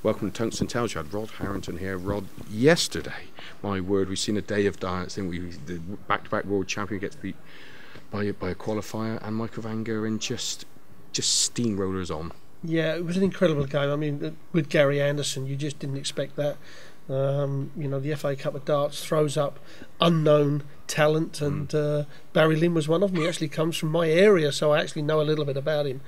Welcome to TungstenTales. You had Rod Harrington here. Rod, yesterday, my word, we've seen a day of darts. Then the back-to-back world champion gets beat by a qualifier, and Michael van Gerwen just steamrollers on. Yeah, it was an incredible game. I mean, with Gary Anderson, you just didn't expect that. The FA Cup of Darts throws up unknown talent, and Barry Lynn was one of them. He actually comes from my area, so I actually know a little bit about him.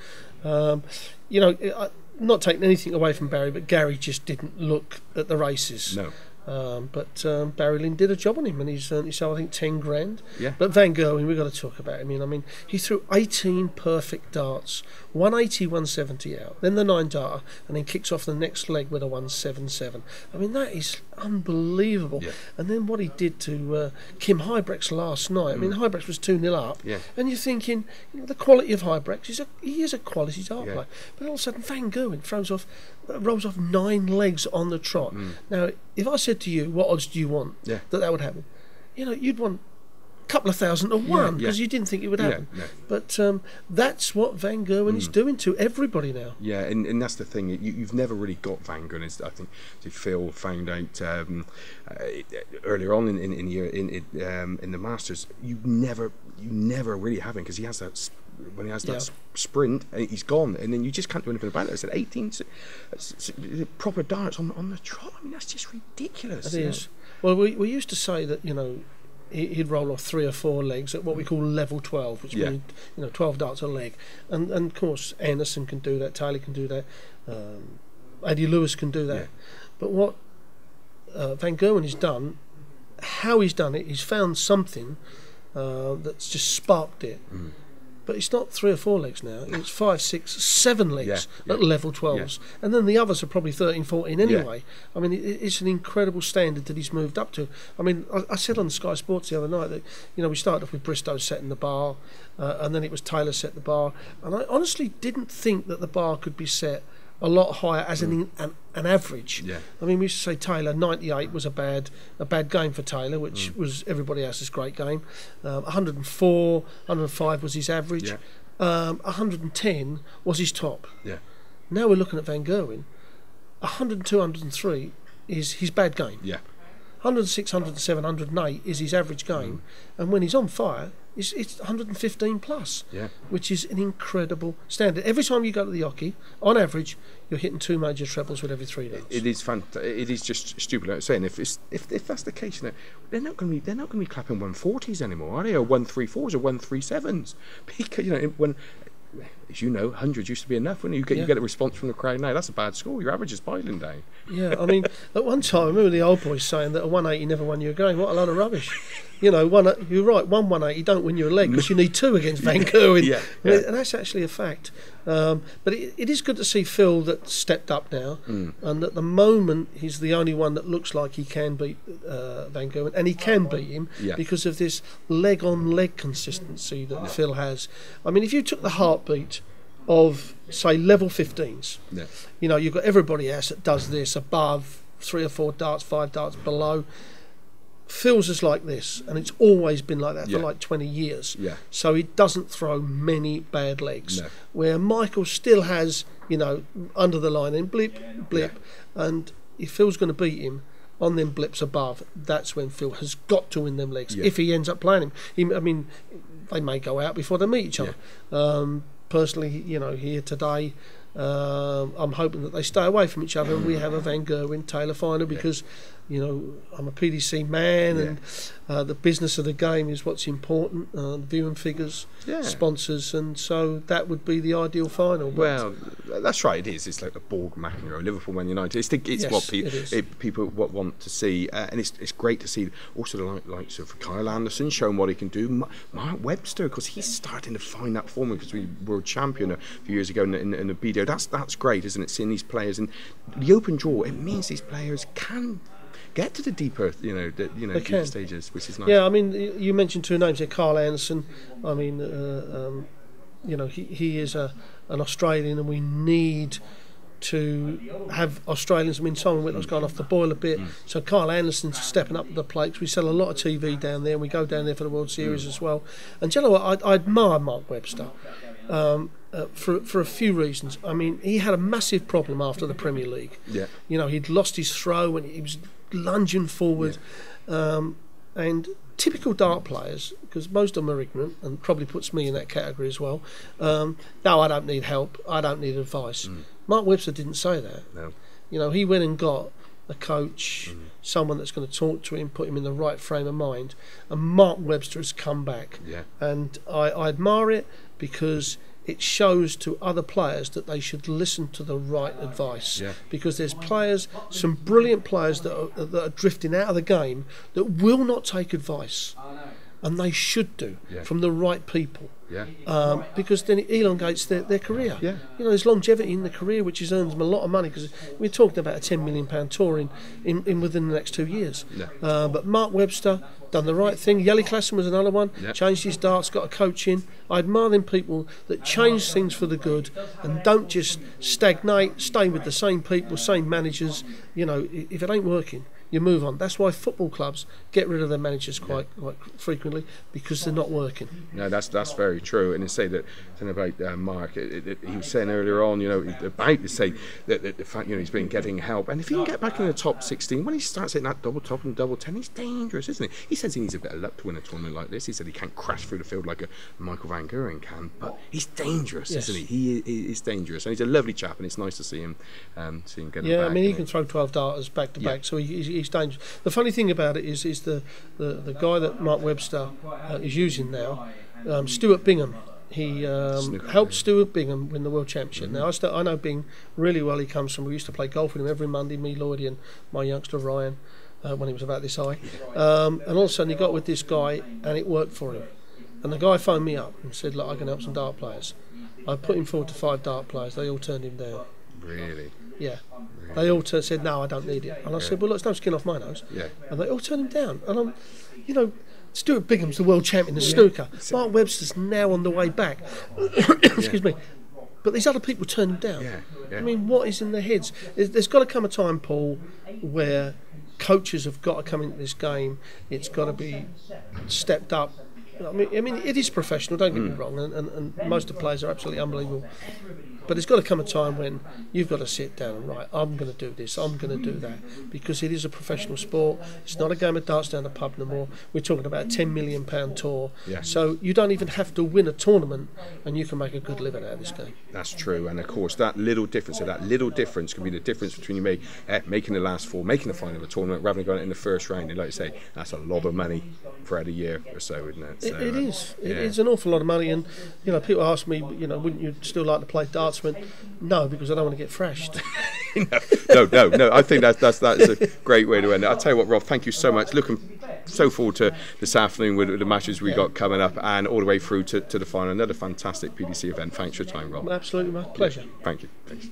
Not taking anything away from Barry, but Gary just didn't look at the races. No. But Barry Lynn did a job on him, and he's earned himself, I think, 10 grand. Yeah. But Van Gerwen, we've got to talk about him. I mean, he threw 18 perfect darts, 180, 170 out, then the 9-darter, and then kicks off the next leg with a 177. I mean, that is unbelievable. Yeah. And then what he did to Kim Huybrechts last night. I mean, Huybrechts was 2-0 up, and you're thinking, the quality of Huybrechts, he is a quality dart player. But all of a sudden, Van Gerwen rolls off 9 legs on the trot. Now, if I said to you, what odds do you want that would happen? You'd want a couple of thousand to one, because you didn't think it would happen. But that's what Van Gerwen is doing to everybody now. Yeah, and that's the thing. You've never really got Van Gerwen. I think Phil found out earlier on in the Masters. You never really have him, because he has that. When he has that sprint, he's gone, and then you just can't do anything about it. I said 18 proper darts on the trot. I mean, that's just ridiculous. It is. Well, we used to say that he'd roll off 3 or 4 legs at what we call level 12, which means 12 darts a leg, and of course Anderson can do that, Taylor can do that, Eddie Lewis can do that. But what Van Gerwen has done, how he's done it, he's found something that's just sparked it. But it's not 3 or 4 legs now, it's 5, 6, 7 legs at level 12s. And then the others are probably 13, 14 anyway. I mean, it's an incredible standard that he's moved up to. I mean, I said on Sky Sports the other night that, we started off with Bristow setting the bar, and then it was Taylor set the bar. And I honestly didn't think that the bar could be set a lot higher as an average. I mean, we used to say Taylor 98 was a bad game for Taylor, which was everybody else's great game. 104, 105 was his average. 110 was his top. Now we're looking at Van Gerwen. 102, 103 is his bad game. 106, 107, 108 is his average game, and when he's on fire, it's 115 plus, which is an incredible standard. Every time you go to the hockey, on average, you're hitting 2 major trebles with every 3 darts. It is it is just stupid. Like I was saying, if that's the case, they're not going to be clapping 140s anymore, are they? Or 134s or 137s? Because when, as you know, 100 used to be enough. When you get a response from the crowd now, that's a bad score. Your average is piling down. Yeah, I mean, at one time, I remember the old boys saying that a 180 never won you a game. What a load of rubbish. You're right, 180 don't win you a leg, because you need 2 against Van Gerwen. And that's actually a fact. But it is good to see Phil that stepped up now, and at the moment he's the only one that looks like he can beat Van Gerwen, and he can beat him because of this leg-on-leg consistency that Phil has. I mean, if you took the heartbeat of, say, level 15s, you've got everybody else that does this above 3 or 4 darts, 5 darts below. Phil's is like this, and it's always been like that for like 20 years. So he doesn't throw many bad legs. Where Michael still has, under the line, then blip, and if Phil's going to beat him on them blips above, that's when Phil has got to win them legs. If he ends up playing him, I mean, they may go out before they meet each other. Personally, here today, I'm hoping that they stay away from each other and we have a Van Gerwen Taylor final, because I'm a PDC man, and the business of the game is what's important, viewing figures, sponsors, and so that would be the ideal final. Well, that's right, it is. It's like a Borg McEnroe, Liverpool Man United. It's what people want to see, and it's great to see also the likes of Kyle Anderson showing what he can do. Mark Webster, because he's starting to find that form, because we were world champion a few years ago in the BDO. That's great, isn't it? Seeing these players, and the open draw, it means these players can get to the deeper, deeper stages, which is nice. Yeah, I mean, you mentioned 2 names here, Carl Anderson. I mean, he is an Australian, and we need to have Australians. I mean, Simon Whitlock's gone off the boil a bit, so Carl Anderson's stepping up the plates. We sell a lot of TV down there, and we go down there for the World Series as well. And do you know what? I admire Mark Webster. for a few reasons. I mean, he had a massive problem after the Premier League. Yeah. You know, he'd lost his throw and he was lunging forward. Yeah. And typical dart players, because most of them are ignorant, and probably puts me in that category as well. No, I don't need help. I don't need advice. Mark Webster didn't say that. No. You know, he went and got a coach, someone that's going to talk to him, put him in the right frame of mind. And Mark Webster has come back. Yeah. And I admire it because it shows to other players that they should listen to the right advice. Yeah. Because there's players, some brilliant players that are drifting out of the game that will not take advice. And they should do from the right people. Yeah. Because then it elongates their career. Yeah. You know, there's longevity in the career, which earns them a lot of money, because we're talking about a £10 million tour in within the next 2 years. Yeah. But Mark Webster done the right thing. Yelly Klassen was another one. Yeah. Changed his darts, got a coach in. I admire them people that change things for the good and don't just stagnate, stay with the same people, same managers. You know, if it ain't working, you move on. That's why football clubs get rid of their managers quite frequently, because they're not working. No, that's very true. And to say that about Mark, he was saying earlier on, you know, about to say that the fact, you know, he's been getting help, and if he can get back in the top 16, when he starts hitting that double top and double 10, he's dangerous, isn't he? He says he needs a bit of luck to win a tournament like this. He said he can't crash through the field like a Michael van Gerwen can, but he's dangerous, isn't he? He is dangerous, and he's a lovely chap, and it's nice to see him get back. Yeah, I mean, he can throw 12 darters back to back, so he's dangerous. The funny thing about it is the guy that Mark Webster is using now, Stuart Bingham. He helped Stuart Bingham win the World Championship. Now, I know Bing really well. He comes from, we used to play golf with him every Monday, me, Lloydie and my youngster Ryan, when he was about this high. And all of a sudden he got with this guy and it worked for him. And the guy phoned me up and said, look, I can help some dart players. I put him forward to 5 dart players. They all turned him down. Really? Yeah. They all said, no, I don't need it. And I said, well, look, it's no skin off my nose. Yeah. And they all turned him down. And I'm, you know, Stuart Bingham's the world champion in snooker. Mark Webster's now on the way back. Excuse me. But these other people turn him down. Yeah. I mean, what is in their heads? There's got to come a time, Paul, where coaches have got to come into this game. It's got to be stepped up. I mean, it is professional, don't get me wrong, and most of the players are absolutely unbelievable. But there's got to come a time when you've got to sit down and right, I'm going to do this, I'm going to do that, because it is a professional sport. It's not a game of darts down the pub no more. We're talking about a £10 million tour. Yeah. So you don't even have to win a tournament and you can make a good living out of this game. That's true, and of course that little difference can be the difference between you making the last 4, making the final of a tournament, rather than going in the first round. And like you say, that's a lot of money for a year or so, isn't it? So, it is. It's an awful lot of money, and you know, people ask me, you know, wouldn't you still like to play darts? No, because I don't want to get thrashed. No. I think that's a great way to end it. I'll tell you what, Rob, thank you so much. Looking so forward to this afternoon with the matches we got coming up, and all the way through to the final. Another fantastic PDC event. Thanks for your time, Rob. Absolutely, my pleasure. Thank you. Thanks.